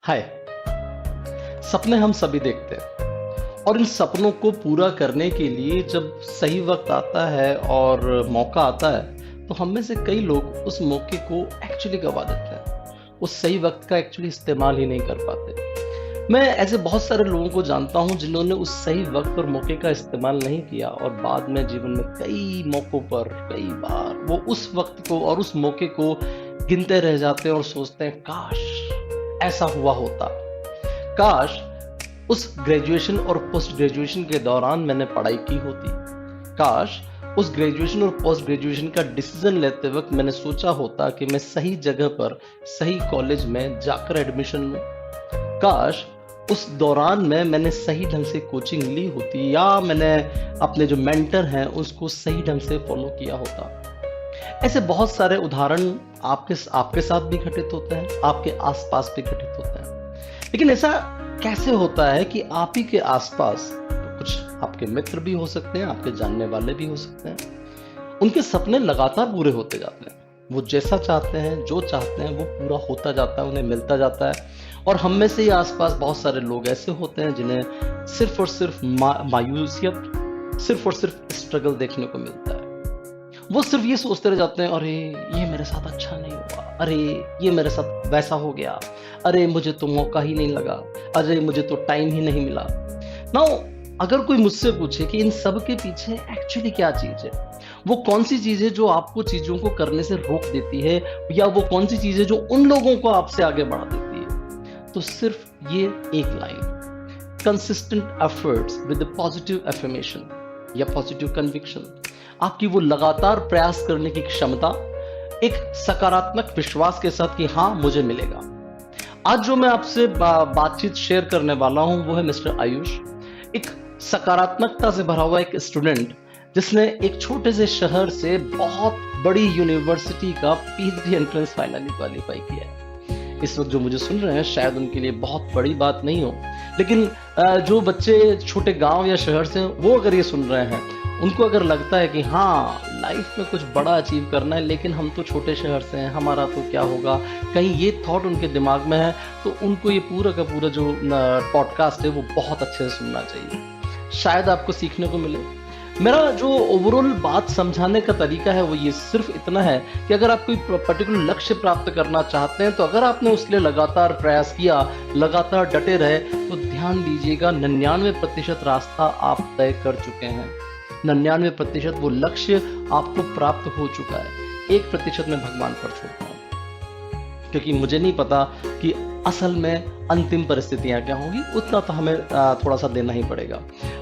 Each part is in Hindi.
हाय। सपने हम सभी देखते हैं और इन सपनों को पूरा करने के लिए जब सही वक्त आता है और मौका आता है तो हम में से कई लोग उस मौके को एक्चुअली गवा देते हैं। उस सही वक्त का एक्चुअली इस्तेमाल ही नहीं कर पाते। मैं ऐसे बहुत सारे लोगों को जानता हूं जिन्होंने उस सही वक्त और मौके का इस्तेमाल नहीं किया और बाद में जीवन में कई मौकों पर कई बार वो उस वक्त को और उस मौके को गिनते रह जाते हैं और सोचते हैं काश ऐसा हुआ होता। काश उस ग्रेजुएशन और पोस्ट ग्रेजुएशन के दौरान मैंने पढ़ाई की होती। काश उस ग्रेजुएशन और पोस्ट ग्रेजुएशन का डिसीजन लेते वक्त मैंने सोचा होता कि मैं सही जगह पर सही कॉलेज में जाकर एडमिशन लूं। काश उस दौरान में मैंने सही ढंग से कोचिंग ली होती या मैंने अपने जो मेंटर हैं उसको सही ढंग से फॉलो किया होता। ऐसे बहुत सारे उदाहरण आपके साथ भी घटित होते हैं, आपके आसपास भी घटित होते हैं। लेकिन ऐसा कैसे होता है कि आप ही के आसपास कुछ आपके मित्र भी हो सकते हैं, आपके जानने वाले भी हो सकते हैं, उनके सपने लगातार पूरे होते जाते हैं। वो जैसा चाहते हैं, जो चाहते हैं वो पूरा होता जाता है, उन्हें मिलता जाता है। और हम में से ही आसपास बहुत सारे लोग ऐसे होते हैं जिन्हें सिर्फ और सिर्फ मायूसियत, सिर्फ और सिर्फ स्ट्रगल देखने को मिलता है। वो सिर्फ ये सोचते रह जाते हैं, अरे ये मेरे साथ अच्छा नहीं हुआ, अरे ये मेरे साथ वैसा हो गया, अरे मुझे तो मौका ही नहीं लगा, अरे मुझे तो टाइम ही नहीं मिला। नाउ अगर कोई मुझसे पूछे कि इन सब के पीछे एक्चुअली क्या चीज है, वो कौन सी चीज है जो आपको चीजों को करने से रोक देती है, या वो कौन सी चीज है जो उन लोगों को आपसे आगे बढ़ा देती है, तो सिर्फ ये एक line, consistent efforts with positive affirmation या पॉजिटिव कन्विक्शन। आपकी वो लगातार प्रयास करने की क्षमता एक सकारात्मक विश्वास के साथ कि हाँ मुझे मिलेगा। आज जो मैं आपसे बातचीत शेयर करने वाला हूं वो है मिस्टर आयुष, एक सकारात्मकता से भरा हुआ एक स्टूडेंट जिसने एक छोटे से शहर से बहुत बड़ी यूनिवर्सिटी का पीएचडी एंट्रेंस फाइनली क्वालिफाई किया है। इस वक्त जो मुझे सुन रहे हैं शायद उनके लिए बहुत बड़ी बात नहीं हो, लेकिन जो बच्चे छोटे गांव या शहर से वो अगर ये सुन रहे हैं, उनको अगर लगता है कि हाँ लाइफ में कुछ बड़ा अचीव करना है लेकिन हम तो छोटे शहर से हैं, हमारा तो क्या होगा, कहीं ये थॉट उनके दिमाग में है, तो उनको ये पूरा का पूरा जो पॉडकास्ट है वो बहुत अच्छे से सुनना चाहिए। शायद आपको सीखने को मिले। मेरा जो ओवरऑल बात समझाने का तरीका है वो ये सिर्फ इतना है कि अगर आप कोई पर्टिकुलर लक्ष्य प्राप्त करना चाहते हैं तो अगर आपने उसके लिए लगातार प्रयास किया, लगातार डटे रहे, तो ध्यान दीजिएगा 99% रास्ता आप तय कर चुके हैं। 99% वो लक्ष्य आपको प्राप्त हो चुका है। 1% में भगवान पर छोड़ता हूं, क्योंकि मुझे नहीं पता कि असल में अंतिम परिस्थितियां क्या होंगी, उतना तो हमें थोड़ा सा देना ही पड़ेगा।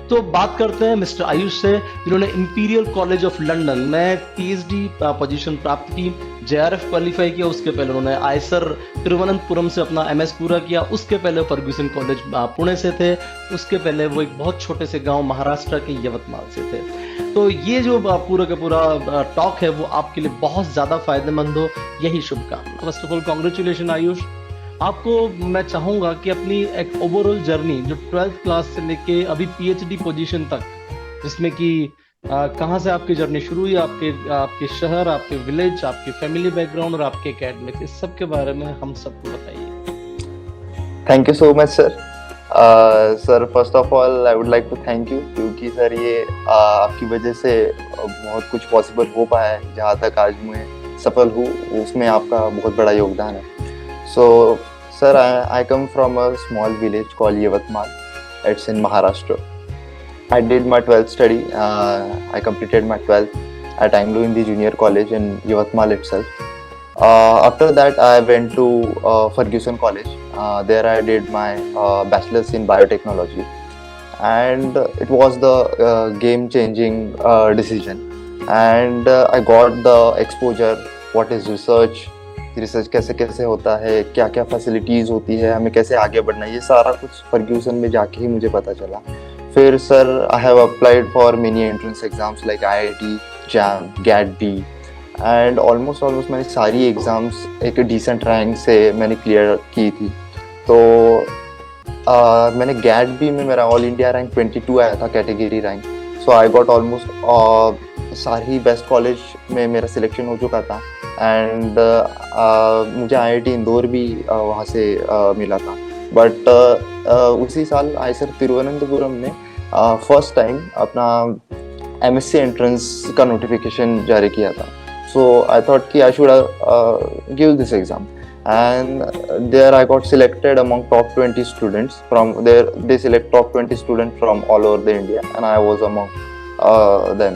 तो बात करते हैं मिस्टर आयुष से, जिन्होंने इंपीरियल कॉलेज ऑफ लंदन में पीएचडी पोजीशन प्राप्त की, जेआरएफ क्वालिफाई किया, उसके पहले उन्होंने आयसर तिरुवनंतपुरम से अपना एमएस पूरा किया, उसके पहले फर्ग्यूसन कॉलेज पुणे से थे, उसके पहले वो एक बहुत छोटे से गांव महाराष्ट्र के यवतमाल से थे। तो ये जो पूरा का पूरा टॉक है वो आपके लिए बहुत ज्यादा फायदेमंद हो, यही शुभकामना। First of all congratulation Ayush. आपको मैं चाहूंगा कि अपनी एक ओवरऑल जर्नी जो 12th क्लास से लेके अभी पीएचडी पोजीशन तक, जिसमें कि कहाँ से आपकी जर्नी शुरू हुई, आपके शहर, आपके विलेज, आपके फैमिली बैकग्राउंड और आपके एकेडमिक्स, इस सब के बारे में हम सबको बताइए। Thank you so much sir. Sir first of all I would like to thank you, क्योंकि सर ये आपकी वजह से बहुत कुछ पॉसिबल हो पाया है। जहाँ तक आज मैं सफल हूँ उसमें आपका बहुत बड़ा योगदान है। So, sir, I come from a small village called Yavatmal. It's in Maharashtra. I did my 12th study. I completed my 12th at Anglo Hindi Junior College in Yavatmal itself. After that, I went to Ferguson College. There I did my bachelor's in biotechnology. And it was the game-changing decision. And I got the exposure, what is research कैसे कैसे होता है, क्या क्या फैसिलिटीज़ होती है, हमें कैसे आगे बढ़ना है, ये सारा कुछ फर्ग्यूसन में जाके ही मुझे पता चला। फिर sir I have applied for many entrance exams like IIT, JAM, GAT B, and almost मैंने सारी एग्ज़ाम्स एक डिसेंट रैंक से मैंने क्लियर की थी। तो मैंने गैट बी में मेरा ऑल इंडिया रैंक 22 आया था, category rank. So I got almost सारी बेस्ट कॉलेज में मेरा सिलेक्शन हो चुका था। एंड मुझे आईआईटी इंदौर भी वहाँ से मिला था। बट उसी साल आईसर तिरुवनंतपुरम ने फर्स्ट टाइम अपना एमएससी एंट्रेंस का नोटिफिकेशन जारी किया था. सो आई थॉट कि I should give this exam, and there I got selected among top 20 students from there. They select top 20 students from all over the India, and I was among them.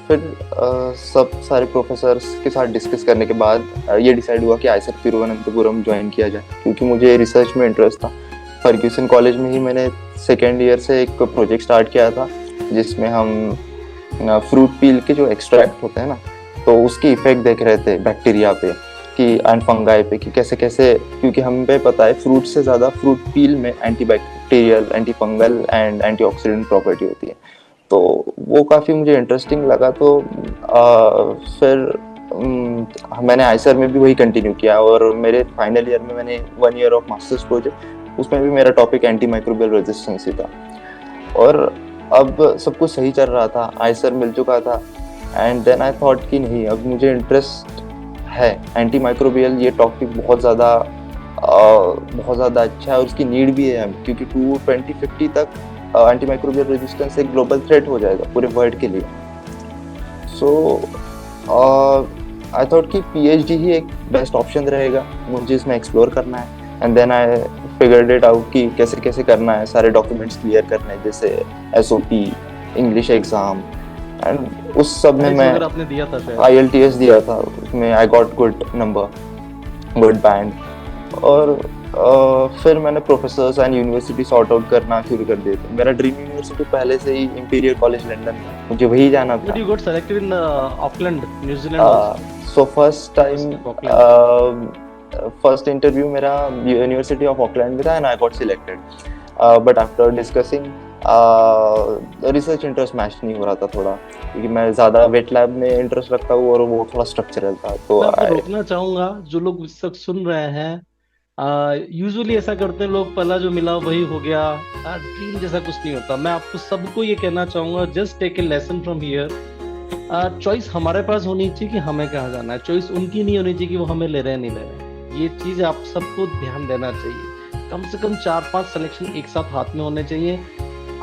फिर सब सारे प्रोफेसर्स के साथ डिस्कस करने के बाद ये डिसाइड हुआ कि आईसर तिरुवनंतपुरम ज्वाइन किया जाए, क्योंकि मुझे रिसर्च में इंटरेस्ट था. फर्ग्यूसन कॉलेज में ही मैंने सेकेंड ईयर से एक प्रोजेक्ट स्टार्ट किया था, जिसमें हम फ्रूट पील के जो एक्सट्रैक्ट होते हैं ना, तो उसकी इफेक्ट देख रहे थे बैक्टीरिया पे कि एंड फंगाई पे, कि कैसे कैसे, क्योंकि हमें पे पता है फ्रूट से ज़्यादा फ्रूट पील में antibacterial, anti fungal and antioxidant property होती है. तो वो काफ़ी मुझे इंटरेस्टिंग लगा. तो फिर मैंने आईसर में भी वही कंटिन्यू किया, और मेरे फाइनल ईयर में मैंने 1 ईयर ऑफ मास्टर्स प्रोजेक्ट, उसमें भी मेरा टॉपिक एंटी माइक्रोबियल रेजिस्टेंस ही था. और अब सब कुछ सही चल रहा था, आईसर मिल चुका था, एंड देन आई थॉट कि नहीं, अब मुझे इंटरेस्ट है एंटी माइक्रोबियल, ये टॉपिक बहुत ज़्यादा अच्छा है और उसकी नीड भी है, क्योंकि 2050 तक एंटी माइक्रोबियल रेजिस्टेंस एक ग्लोबल थ्रेट हो जाएगा पूरे वर्ल्ड के लिए. सो आई थॉट कि पीएचडी ही एक बेस्ट ऑप्शन रहेगा, मुझे इसमें एक्सप्लोर करना है. And then I figured it out कि कैसे कैसे करना है, सारे डॉक्यूमेंट्स क्लियर करने हैं, जैसे एसओपी, इंग्लिश एग्ज़ाम, एंड उस सब में मैं आपने दिया था शायद IELTS दिया था, उसमें I got good number, good band. और फिर मैंने professors and university sort out करना शुरू कर दिए थे. मेरा ड्रीम यूनिवर्सिटी पहले से ही इंपीरियल कॉलेज लंदन था, मुझे वही जाना था. You got selected in Auckland, New Zealand. So first interview मेरा यूनिवर्सिटी ऑफ ऑकलैंड में था, and I got selected. But after discussing research interest match नहीं हो रहा था थोड़ा, क्योंकि मैं ज़्यादा वेट लैब में इंटरेस्ट रखता हूँ और वो थोड़ा स्ट्रक्चरल था. तो मैं आपको रोकना चाहूंगा, जो लोग इस वक्त सुन रहे हैं, यूजुअली ऐसा करते हैं लोग, पहला जो मिला वही हो गया, ड्रीम जैसा कुछ नहीं होता. मैं आपको सबको ये कहना चाहूंगा, just take a lesson from here. Choice हमारे पास होनी चाहिए कि हमें कहाँ जाना है, चॉइस उनकी नहीं होनी चाहिए कि वो हमें ले रहे हैं नहीं ले रहे हैं. ये चीज़ आप सबको ध्यान देना चाहिए. कम से कम 4-5 सिलेक्शन एक साथ हाथ में होने चाहिए.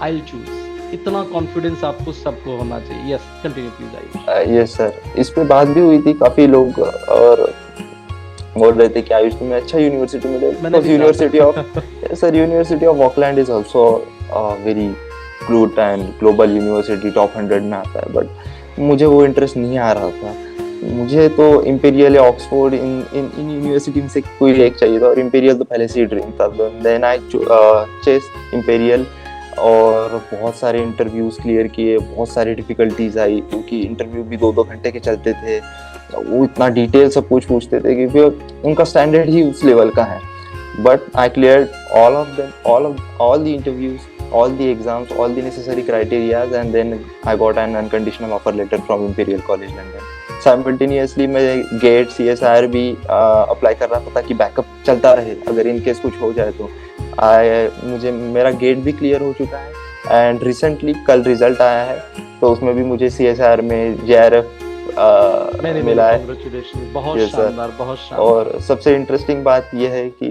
आई चूज, इतना कॉन्फिडेंस आपको सबको होना चाहिए. Yes, continue please. Ayush. Yes sir, इस पे बात भी हुई थी, काफ़ी लोग और बोल रहे थे कि आयुष तुम्हें अच्छा यूनिवर्सिटी मिलेगा. University of Auckland is also very good and global university, top 100 में आता है. बट मुझे वो इंटरेस्ट नहीं आ रहा था. मुझे तो इंपीरियल या ऑक्सफोर्ड इन यूनिवर्सिटी में से कोई एक चाहिए था, और इंपीरियल तो पहले से ही ड्रीम था. देन आई चेस इंपीरियल, और बहुत सारे इंटरव्यूज़ क्लियर किए. बहुत सारी डिफ़िकल्टीज आई, क्योंकि इंटरव्यू भी 2-2 घंटे के चलते थे. वो इतना डिटेल सब कुछ पूछते थे कि फिर उनका स्टैंडर्ड ही उस लेवल का है. But I cleared all of them, all the interviews, all the exams, all the necessary criteria, and then I got an unconditional offer letter from Imperial College London. Simultaneously मैं गेट CSIR भी अप्लाई कर रहा था, ताकि बैकअप चलता रहे अगर इन केस कुछ हो जाए तो. मुझे मेरा गेट भी क्लियर हो चुका है, एंड रिसेंटली कल रिजल्ट आया है, तो उसमें भी मुझे CSIR में JRF मिला है. बहुत शानदार, बहुत शानदार. और सबसे इंटरेस्टिंग बात यह है कि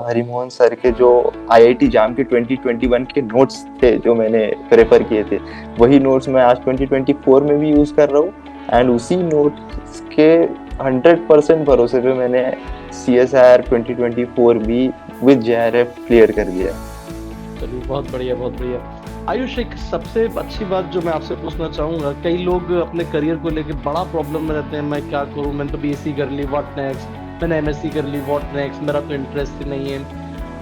हरिमोहन सर के जो IIT जाम के 2021 के नोट्स थे, जो मैंने प्रेफर किए थे, वही नोट्स मैं आज 2024 में भी यूज़ कर रहा हूँ. एंड उसी नोट्स के 100% भरोसे पे मैंने CSIR 2024 भी विद JRF क्लियर कर दिया. चलिए, बहुत बढ़िया, बहुत बढ़िया. आयुष, एक सबसे अच्छी बात जो मैं आपसे पूछना चाहूँगा, कई लोग अपने करियर को लेके बड़ा प्रॉब्लम में रहते हैं. मैं क्या करूँ, मैंने तो BSc कर ली, व्हाट नेक्स्ट, मैंने MSc कर ली, व्हाट नेक्स्ट, मेरा तो इंटरेस्ट ही नहीं है.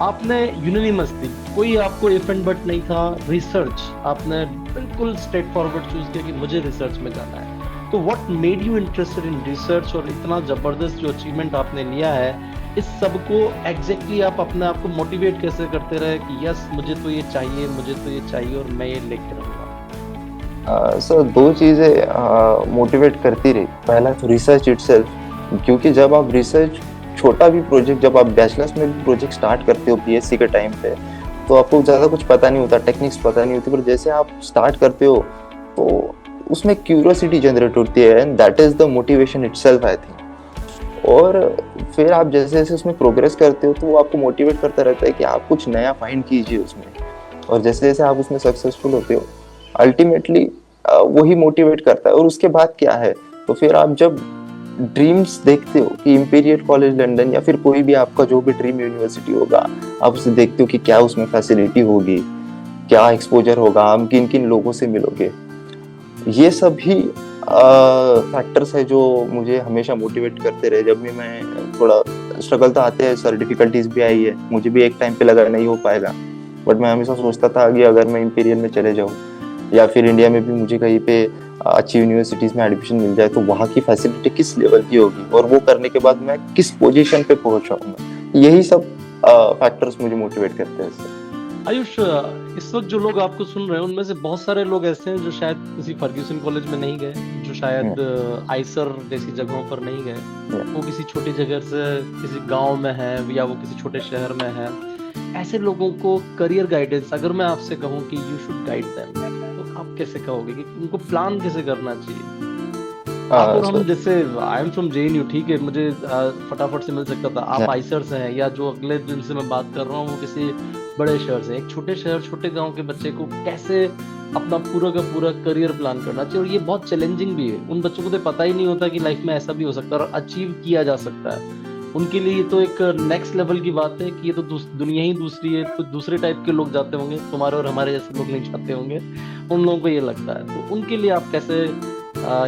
आपने यूनानिमस थी, कोई आपको इफ एंड बट नहीं था. रिसर्च आपने बिल्कुल स्ट्रेट फॉरवर्ड चूज किया कि मुझे रिसर्च में जाना है. तो what made you interested in research, और इतना ज़बरदस्त जो अचीवमेंट आपने लिया है, इस सब को एग्जैक्टली आप अपने आप को मोटिवेट कैसे करते रहे कि यस मुझे तो ये चाहिए, मुझे तो ये चाहिए और मैं ये लेके रहूँगा? सर, 2 चीज़ें मोटिवेट करती रही. पहला तो रिसर्च इटसेल्फ, क्योंकि जब आप रिसर्च, छोटा भी प्रोजेक्ट, जब आप बैचलर्स में भी प्रोजेक्ट स्टार्ट करते हो BSc के टाइम पे, तो आपको ज़्यादा कुछ पता नहीं होता, टेक्निक्स पता नहीं होती. पर जैसे आप स्टार्ट करते हो तो उसमें क्यूरियोसिटी जनरेट होती है, and that is the motivation itself, I think. और फिर आप जैसे जैसे उसमें प्रोग्रेस करते हो तो वो आपको मोटिवेट करता रहता है कि आप कुछ नया फाइंड कीजिए उसमें, और जैसे जैसे आप उसमें सक्सेसफुल होते हो अल्टीमेटली वही मोटिवेट करता है। और उसके बाद क्या है, तो फिर आप जब ड्रीम्स देखते हो कि इंपीरियल कॉलेज लंदन या फिर कोई भी आपका जो भी ड्रीम यूनिवर्सिटी होगा, आप उसे देखते हो कि क्या उसमें फैसिलिटी होगी, क्या एक्सपोजर होगा, आप किन किन लोगों से मिलोगे, ये सब ही फैक्टर्स है जो मुझे हमेशा मोटिवेट करते रहे। जब भी मैं थोड़ा स्ट्रगल तो आते हैं सर, डिफिकल्टीज भी आई है, मुझे भी एक टाइम पे लगा नहीं हो पाएगा, बट मैं हमेशा सोचता था कि अगर मैं इंपीरियल में चले जाऊँ या फिर इंडिया में भी मुझे कहीं पे अच्छी यूनिवर्सिटीज में एडमिशन मिल जाए तो वहाँ की फैसिलिटी किस लेवल की होगी और वो करने के बाद मैं किस पोजीशन पे पहुंच जाऊंगा, यही सब फैक्टर्स मुझे मोटिवेट करते हैं सर। आयुष, इस वक्त जो लोग आपको सुन रहे हैं उनमें से बहुत सारे लोग ऐसे हैं जो शायद किसी फर्ग्यूसन कॉलेज में नहीं गए, जो शायद आइसर जैसी जगहों पर नहीं गए, वो किसी छोटी जगह से किसी गांव में है या वो किसी छोटे शहर में है। ऐसे लोगों को करियर गाइडेंस अगर मैं आपसे कहूँ कि यू शुड गाइड देम, तो आप कैसे कहोगे कि उनको प्लान कैसे करना चाहिए? आप और हम जैसे आई एम फ्रॉम JNU, ठीक है, मुझे फटाफट से मिल सकता था। आप आइसर से हैं या जो अगले दिन से मैं बात कर रहा हूँ वो किसी बड़े शहर से। एक छोटे शहर छोटे गांव के बच्चे को कैसे अपना पूरा का पूरा करियर प्लान करना चाहिए, और ये बहुत चैलेंजिंग भी है। उन बच्चों को तो पता ही नहीं होता कि लाइफ में ऐसा भी हो सकता है और अचीव किया जा सकता है। उनके लिए ये तो एक नेक्स्ट लेवल की बात है कि ये तो दुनिया ही दूसरी है, तो दूसरे टाइप के लोग जाते होंगे, तुम्हारे और हमारे जैसे लोग नहीं जाते होंगे, उन लोगों को ये लगता है। तो उनके लिए आप कैसे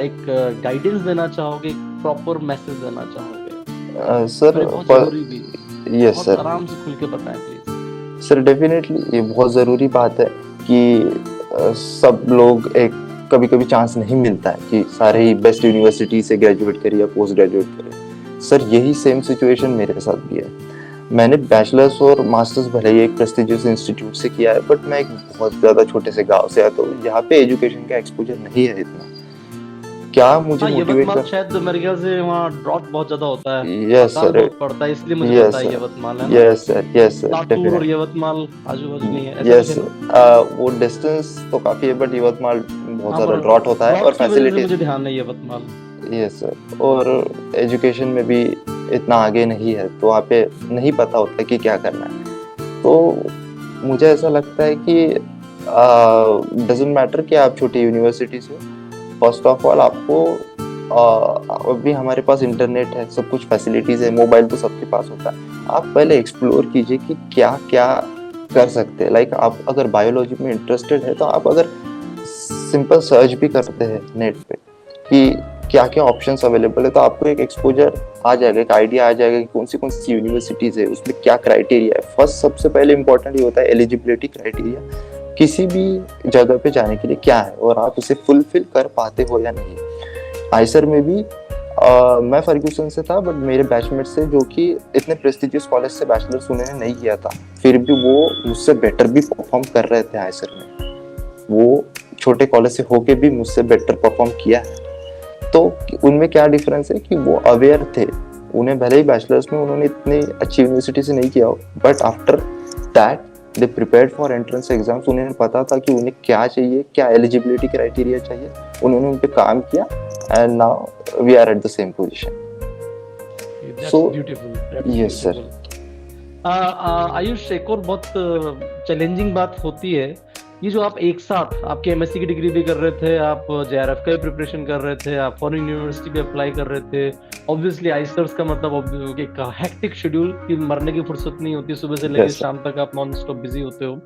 एक गाइडेंस देना चाहोगे, एक प्रॉपर मैसेज देना चाहोगे? सर बहुत जरूरी भी, यस सर, आराम से खुल के बताएं प्लीज। सर डेफिनेटली ये बहुत ज़रूरी बात है कि सब लोग एक कभी कभी चांस नहीं मिलता है कि सारे ही बेस्ट यूनिवर्सिटी से ग्रेजुएट करें या पोस्ट ग्रेजुएट करें। सर यही सेम सिचुएशन मेरे साथ भी है। मैंने बैचलर्स और मास्टर्स भले ही एक प्रेस्टिजियस इंस्टीट्यूट से किया है, बट मैं एक बहुत ज़्यादा छोटे से गांव से आता हूँ जहाँ पे एजुकेशन का एक्सपोजर नहीं है इतना। क्या मुझे मोटिवेट कर, शायद मेरे ख्याल से वहाँ ड्रॉट बहुत ज्यादा होता है, यस सर, पड़ता है, इसलिए मुझे पता है यवतमाल है ना। Yes sir, yes sir, Latur और यवतमाल आजू बाजू नहीं है, यस, वो डिस्टेंस तो काफी है बट यवतमाल बहुत ज्यादा ड्रॉट होता है और फैसिलिटी मुझे ध्यान नहीं है यवतमाल। यस सर, और एजुकेशन में भी इतना आगे नहीं है तो वहाँ पे नहीं पता होता कि क्या करना है। तो मुझे ऐसा लगता है कि डजंट मैटर कि आप छोटी यूनिवर्सिटी से, फर्स्ट ऑफ ऑल आपको अभी हमारे पास इंटरनेट है, सब कुछ फैसिलिटीज है, मोबाइल तो सबके पास होता है। आप पहले एक्सप्लोर कीजिए कि क्या क्या कर सकते हैं। लाइक आप अगर बायोलॉजी में इंटरेस्टेड है तो आप अगर सिंपल सर्च भी करते हैं नेट पे कि क्या क्या ऑप्शंस अवेलेबल है, तो आपको एक एक्सपोजर आ जाएगा, एक आइडिया आ जाएगा कि कौन सी यूनिवर्सिटीज है, उसमें क्या क्राइटेरिया है। फर्स्ट सबसे पहले इंपॉर्टेंट ये होता है एलिजिबिलिटी क्राइटेरिया, किसी भी जगह पे जाने के लिए क्या है और आप उसे फुलफिल कर पाते हो या नहीं। आइसर में भी मैं फर्ग्यूसन से था, बट मेरे बैचमेट से जो कि इतने प्रेस्टिजियस कॉलेज से बैचलर्स उन्होंने नहीं किया था, फिर भी वो मुझसे बेटर भी परफॉर्म कर रहे थे आइसर में। वो छोटे कॉलेज से होके भी मुझसे बेटर परफॉर्म किया है। तो उनमें क्या डिफरेंस है कि वो अवेयर थे, उन्हें भले ही बैचलर्स में उन्होंने इतनी अच्छी यूनिवर्सिटी से नहीं किया हो, but after that they prepared for entrance exams. उन्हें पता था कि उन्हें क्या चाहिए, क्या एलिजिबिलिटी क्राइटेरिया चाहिए, उन्होंने उन पे काम किया and now we are at the same position. So yes sir. Ayush, एक और बहुत चैलेंजिंग बात होती है, ये जो आप एक साथ आपके MSc की डिग्री भी कर रहे थे, आप JRF का भी प्रिपरेशन कर रहे थे, आप फॉरेन यूनिवर्सिटी भी अप्लाई कर रहे थे, ऑब्वियसली आइसर्स का मतलब एक हेक्टिक शेड्यूल की मरने की फुर्सत नहीं होती, सुबह से लेकर शाम तक आप नॉन स्टॉप बिजी होते हो।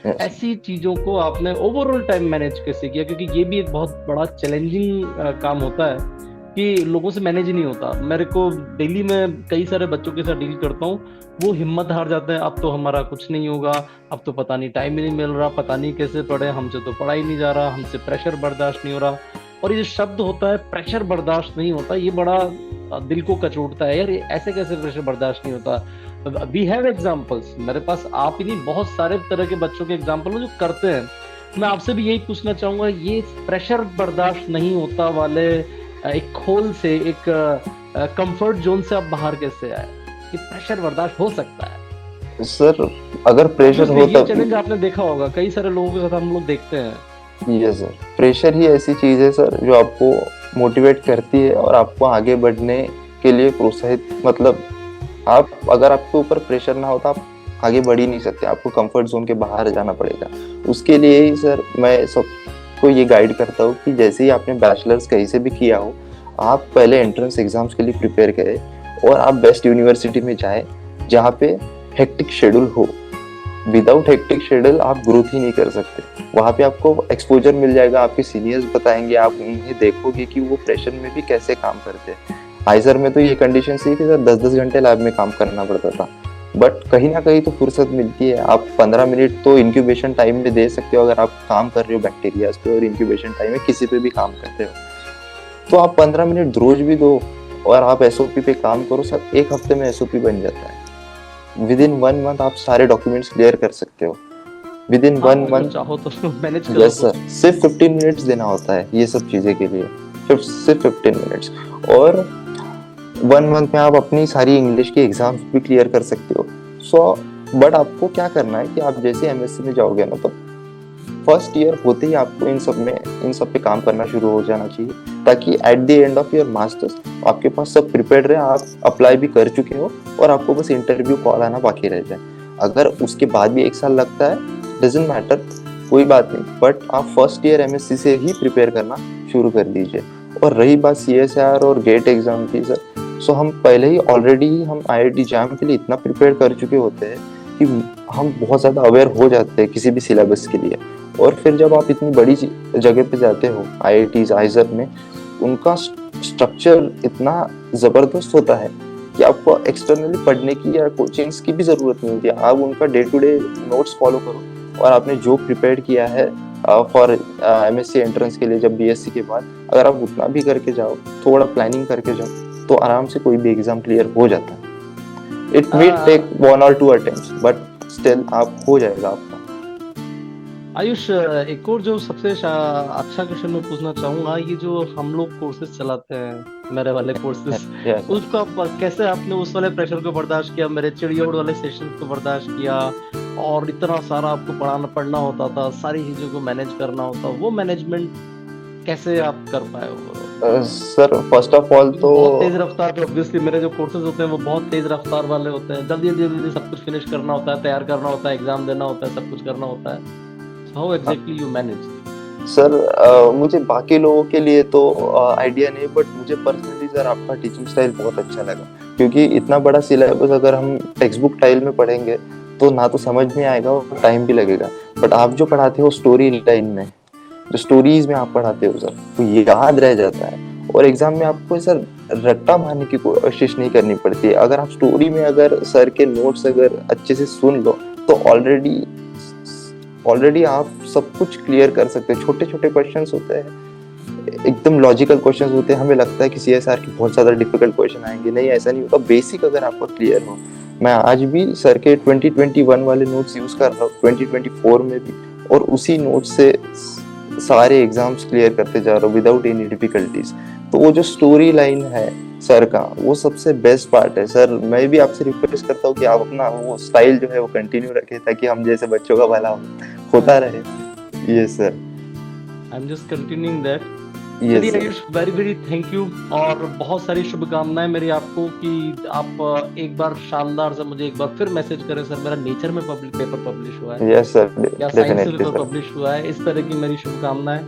ऐसी चीजों को आपने ओवरऑल टाइम मैनेज कैसे किया? क्योंकि ये भी एक बहुत बड़ा चैलेंजिंग काम होता है कि लोगों से मैनेज ही नहीं होता। मेरे को डेली में कई सारे बच्चों के साथ डील करता हूँ, वो हिम्मत हार जाते हैं, अब तो हमारा कुछ नहीं होगा, अब तो पता नहीं टाइम ही नहीं मिल रहा, पता नहीं कैसे पढ़े, हमसे तो पढ़ा ही नहीं जा रहा, हमसे प्रेशर बर्दाश्त नहीं हो रहा। और ये जो शब्द होता है प्रेशर बर्दाश्त नहीं होता, ये बड़ा दिल को कचोटता है यार, ऐसे कैसे प्रेशर बर्दाश्त नहीं होता। वी हैव एग्जाम्पल्स, मेरे पास आप ही नहीं बहुत सारे तरह के बच्चों के एग्जाम्पल जो करते हैं। मैं आपसे भी यही पूछना चाहूंगा, ये प्रेशर बर्दाश्त नहीं होता वाले एक खोल से, एक कंफर्ट जोन से आप बाहर कैसे आए? कि प्रेशर बर्दाश्त हो सकता है सर? अगर प्रेशर होता, चैलेंज आपने देखा होगा, कई सारे लोगों के साथ हम लोग देखते हैं। यस सर, प्रेशर ही ऐसी चीज है सर जो आपको मोटिवेट करती है और आपको आगे बढ़ने के लिए प्रोत्साहित, मतलब आप अगर आपके ऊपर प्रेशर ना हो तो आप आगे बढ़ ही नहीं सकते, आपको कंफर्ट जोन के बाहर जाना पड़ेगा। उसके लिए ही सर मैं सबको ये गाइड करता हूँ कि जैसे ही आपने बैचलर्स कहीं से भी किया हो, आप पहले एंट्रेंस एग्जाम्स के लिए प्रिपेयर करें और आप बेस्ट यूनिवर्सिटी में जाएं जहाँ पे हेक्टिक शेड्यूल हो। विदाउट हेक्टिक शेड्यूल आप ग्रोथ ही नहीं कर सकते। वहाँ पे आपको एक्सपोजर मिल जाएगा, आपके सीनियर्स बताएंगे, आप उन्हें देखोगे कि वो प्रेशर में भी कैसे काम करते हैं। आइजर में तो ये कंडीशन थी कि सर 10-10 घंटे लैब में काम करना पड़ता था, बट कहीं ना कहीं तो फुर्सत मिलती है। आप 15 मिनट तो इंक्यूबेशन टाइम में दे सकते हो अगर आप काम कर रहे हो बैक्टीरियाज पे, और इंक्यूबेशन टाइम में किसी पे भी काम करते हो तो आप 15 मिनट रोज भी दो और आप एसओपी पे काम करो सर, एक हफ्ते में एसओपी बन जाता है। विद इन 1 मंथ आप सारे डॉक्यूमेंट्स क्लियर कर सकते हो। विद इन हाँ 1 अगर मंथ चाहो तो मैनेज करो यस तो। सर, सिर्फ 15 मिनट्स देना होता है ये सब चीजें के लिए, सिर्फ 15 मिनट्स। और 1 मंथ में आप अपनी सारी इंग्लिश की एग्जाम्स भी क्लियर कर सकते हो। बट आपको क्या करना है कि आप जैसे एमएससी में जाओगे ना, तो फर्स्ट ईयर होते ही आपको इन सब पे काम करना शुरू हो जाना चाहिए, ताकि at the end of your masters आपके पास सब प्रिपेयर्ड रहे, आप अप्लाई भी कर चुके हो और आपको बस इंटरव्यू कॉल आना बाकी रह जाए। अगर उसके बाद भी 1 साल लगता है, डजंट मैटर, कोई बात नहीं, बट आप फर्स्ट ईयर एमएससी से ही प्रिपेयर करना शुरू कर दीजिए। और रही बात सीएसआर और गेट एग्जाम की सर, सो हम पहले ही ऑलरेडी हम आईआईटी जैम के लिए इतना प्रिपेयर कर चुके होते हैं कि हम बहुत ज़्यादा अवेयर हो जाते हैं किसी भी सिलेबस के लिए। और फिर जब आप इतनी बड़ी जगह पे जाते हो आईआईटीज आइजर में, उनका स्ट्रक्चर इतना ज़बरदस्त होता है कि आपको एक्सटर्नली पढ़ने की या कोचिंग्स की भी ज़रूरत नहीं होती। आप उनका day to day notes follow करो और आपने जो प्रिपेयर किया है फॉर एमएससी एंट्रेंस के लिए, जब बीएससी के बाद अगर आप उतना भी करके जाओ, थोड़ा प्लानिंग करके जाओ, तो आराम से कोई भी एग्जाम क्लियर हो जाता है। It may take 1 or 2 attempts, but still आप हो जाएगा आपका। आयुष, एक और जो सबसे अच्छा क्वेश्चन मैं पूछना चाहूंगा, ये जो हम लोग कोर्सेज चलाते हैं, मेरे वाले कोर्सेज, उसका कैसे आपने उस वाले प्रेशर को बर्दाश्त किया, मेरे चिड़ियोड़ वाले सेशन को बर्दाश्त किया, और इतना सारा आपको पढ़ना होता था, सारी चीजों को मैनेज करना होता, वो मैनेजमेंट कैसे आप कर पाए हो? सर फर्स्ट ऑफ ऑल तो बहुत तेज रफ्तार के, ऑब्वियसली मेरे जो कोर्सेज होते हैं वो बहुत तेज रफ्तार वाले होते हैं, जल्दी जल्दी सब कुछ फिनिश करना होता है, तैयार करना होता है, एग्जाम देना होता है, सब कुछ करना होता है। How exactly you manage? Sir मुझे बाकी लोगों के लिए तो आइडिया नहीं, बट मुझे पर्सनली सर आपका टीचिंग स्टाइल बहुत अच्छा लगा, क्योंकि इतना बड़ा सिलेबस अगर हम टेक्स्ट बुक स्टाइल में पढ़ेंगे तो ना तो समझ में आएगा और टाइम भी लगेगा। बट आप जो पढ़ाते हो स्टोरी लाइन में, जो स्टोरीज में आप पढ़ाते हो सर, वो याद रह जाता है। और एग्जाम में आपको सर रट्टा मारने की कोशिश नहीं करनी पड़ती है। अगर आप स्टोरी में अगर सर के नोट्स अगर अच्छे से सुन लो तो ऑलरेडी आप सब कुछ क्लियर कर सकते हैं। छोटे छोटे क्वेश्चंस होते हैं, एकदम लॉजिकल क्वेश्चंस होते हैं, हमें लगता है कि सीएसआर की बहुत ज़्यादा डिफिकल्ट क्वेश्चन आएंगे, नहीं ऐसा नहीं होता। बेसिक अगर आपका क्लियर हो, मैं आज भी सर के 2021 वाले नोट्स यूज़ कर रहा हूँ 2024 में भी, और उसी नोट्स से सारे एग्जाम्स क्लियर करते जा रहा हूँ विदाउट एनी डिफिकल्टीज। तो वो जो स्टोरी लाइन है सर का, वो सबसे बेस्ट पार्ट है। सर मैं भी आपसे रिक्वेस्ट करता हूँ कि आप अपना वो स्टाइल जो है वो कंटिन्यू रखें, ताकि हम जैसे बच्चों का भला होता रहे। Yes sir, I am just continuing that. Yes Ayush, very very thank you, और बहुत सारी शुभकामनाएं मेरी आपको कि आप एक बार शानदार से मुझे एक बार फिर मैसेज करें, सर मेरा नेचर में पेपर पब्लिश हुआ है, यस सर, या साइंस में डेफिनेटली पेपर सर। पब्लिश हुआ है, इस तरह की मेरी शुभकामनाएं।